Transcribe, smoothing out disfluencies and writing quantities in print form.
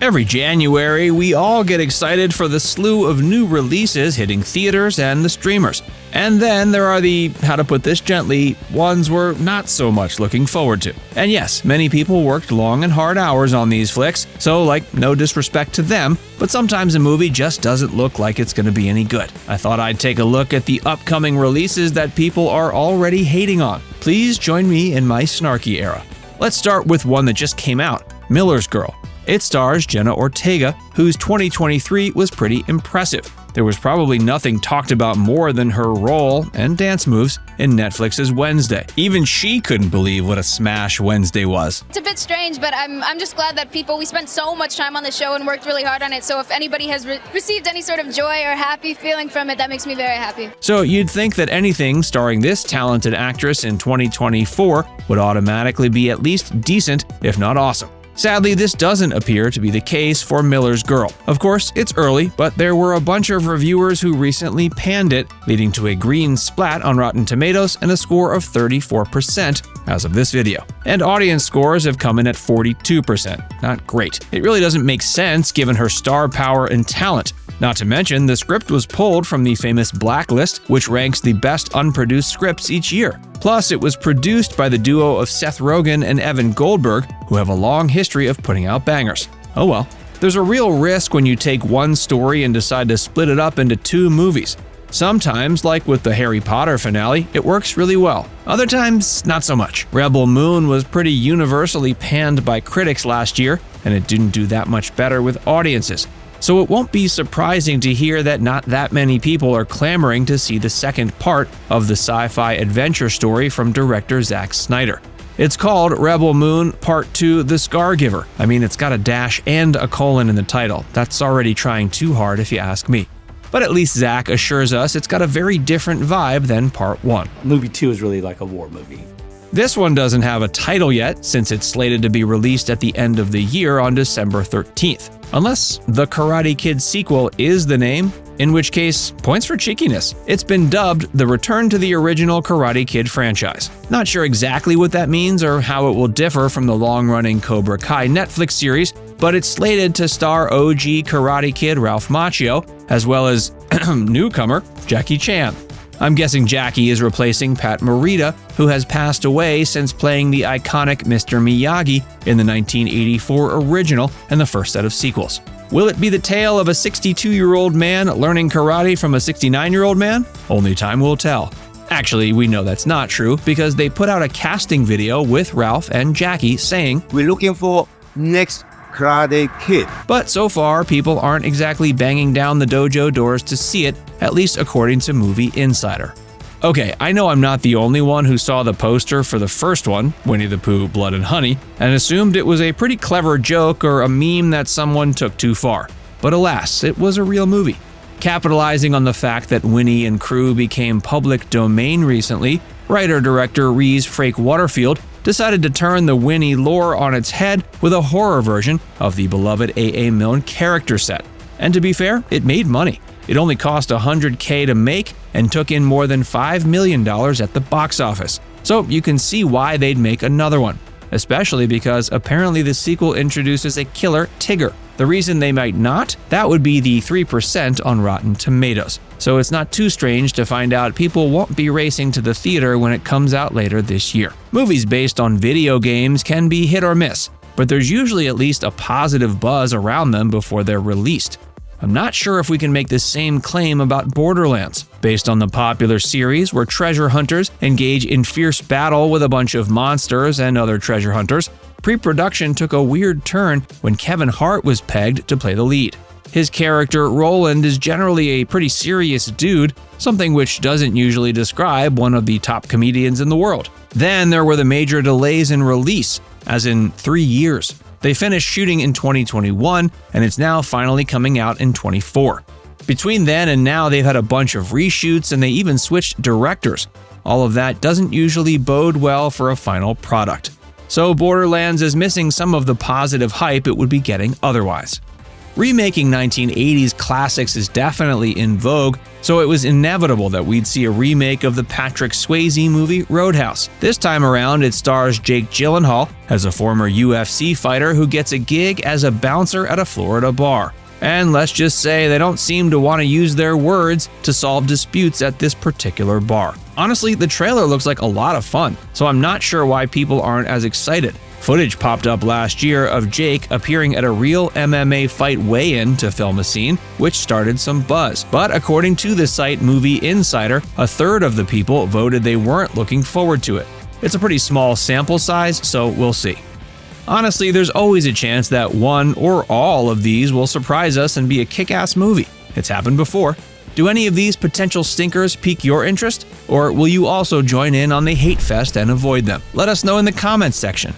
Every January, we all get excited for the slew of new releases hitting theaters and the streamers. And then there are the, how to put this gently, ones we're not so much looking forward to. And yes, many people worked long and hard hours on these flicks, so no disrespect to them, but sometimes a movie just doesn't look like it's going to be any good. I thought I'd take a look at the upcoming releases that people are already hating on. Please join me in my snarky era. Let's start with one that just came out, Miller's Girl. It stars Jenna Ortega, whose 2023 was pretty impressive. There was probably nothing talked about more than her role and dance moves in Netflix's Wednesday. Even she couldn't believe what a smash Wednesday was. It's a bit strange, but I'm just glad that we spent so much time on the show and worked really hard on it, so if anybody has received any sort of joy or happy feeling from it, that makes me very happy. So you'd think that anything starring this talented actress in 2024 would automatically be at least decent, if not awesome. Sadly, this doesn't appear to be the case for Miller's Girl. Of course, it's early, but there were a bunch of reviewers who recently panned it, leading to a green splat on Rotten Tomatoes and a score of 34% as of this video. And audience scores have come in at 42%. Not great. It really doesn't make sense given her star power and talent. Not to mention, the script was pulled from the famous Blacklist, which ranks the best unproduced scripts each year. Plus, it was produced by the duo of Seth Rogen and Evan Goldberg, who have a long history of putting out bangers. Oh well. There's a real risk when you take one story and decide to split it up into two movies. Sometimes, like with the Harry Potter finale, it works really well. Other times, not so much. Rebel Moon was pretty universally panned by critics last year, and it didn't do that much better with audiences. So it won't be surprising to hear that not that many people are clamoring to see the second part of the sci-fi adventure story from director Zack Snyder. It's called Rebel Moon Part 2 The Scargiver. I mean, it's got a dash and a colon in the title. That's already trying too hard if you ask me. But at least Zack assures us it's got a very different vibe than Part 1. Movie 2 is really like a war movie. This one doesn't have a title yet, since it's slated to be released at the end of the year on December 13th. Unless The Karate Kid sequel is the name, in which case, points for cheekiness. It's been dubbed the return to the original Karate Kid franchise. Not sure exactly what that means or how it will differ from the long-running Cobra Kai Netflix series, but it's slated to star OG Karate Kid Ralph Macchio, as well as newcomer Jackie Chan. I'm guessing Jackie is replacing Pat Morita, who has passed away since playing the iconic Mr. Miyagi in the 1984 original and the first set of sequels. Will it be the tale of a 62-year-old man learning karate from a 69-year-old man? Only time will tell. Actually, we know that's not true because they put out a casting video with Ralph and Jackie saying, "We're looking for next Karate Kid." But so far, people aren't exactly banging down the dojo doors to see it, at least according to Movie Insider. Okay, I know I'm not the only one who saw the poster for the first one, Winnie-the-Pooh, Blood and Honey, and assumed it was a pretty clever joke or a meme that someone took too far. But alas, it was a real movie. Capitalizing on the fact that Winnie and crew became public domain recently, writer-director Reese Frake Waterfield decided to turn the Winnie lore on its head with a horror version of the beloved A.A. Milne character set. And to be fair, it made money. It only cost $100K to make and took in more than $5 million at the box office. So you can see why they'd make another one, especially because apparently the sequel introduces a killer Tigger. The reason they might not? That would be the 3% on Rotten Tomatoes. So it's not too strange to find out people won't be racing to the theater when it comes out later this year. Movies based on video games can be hit or miss, but there's usually at least a positive buzz around them before they're released. I'm not sure if we can make the same claim about Borderlands. Based on the popular series where treasure hunters engage in fierce battle with a bunch of monsters and other treasure hunters, pre-production took a weird turn when Kevin Hart was pegged to play the lead. His character, Roland, is generally a pretty serious dude, something which doesn't usually describe one of the top comedians in the world. Then there were the major delays in release, as in 3 years. They finished shooting in 2021, and it's now finally coming out in 2024. Between then and now, they've had a bunch of reshoots, and they even switched directors. All of that doesn't usually bode well for a final product. So Borderlands is missing some of the positive hype it would be getting otherwise. Remaking 1980s classics is definitely in vogue, so it was inevitable that we'd see a remake of the Patrick Swayze movie Roadhouse. This time around, it stars Jake Gyllenhaal as a former UFC fighter who gets a gig as a bouncer at a Florida bar. And let's just say they don't seem to want to use their words to solve disputes at this particular bar. Honestly, the trailer looks like a lot of fun, so I'm not sure why people aren't as excited. Footage popped up last year of Jake appearing at a real MMA fight weigh-in to film a scene, which started some buzz. But according to the site Movie Insider, a third of the people voted they weren't looking forward to it. It's a pretty small sample size, so we'll see. Honestly, there's always a chance that one or all of these will surprise us and be a kick-ass movie. It's happened before. Do any of these potential stinkers pique your interest? Or will you also join in on the hate fest and avoid them? Let us know in the comments section.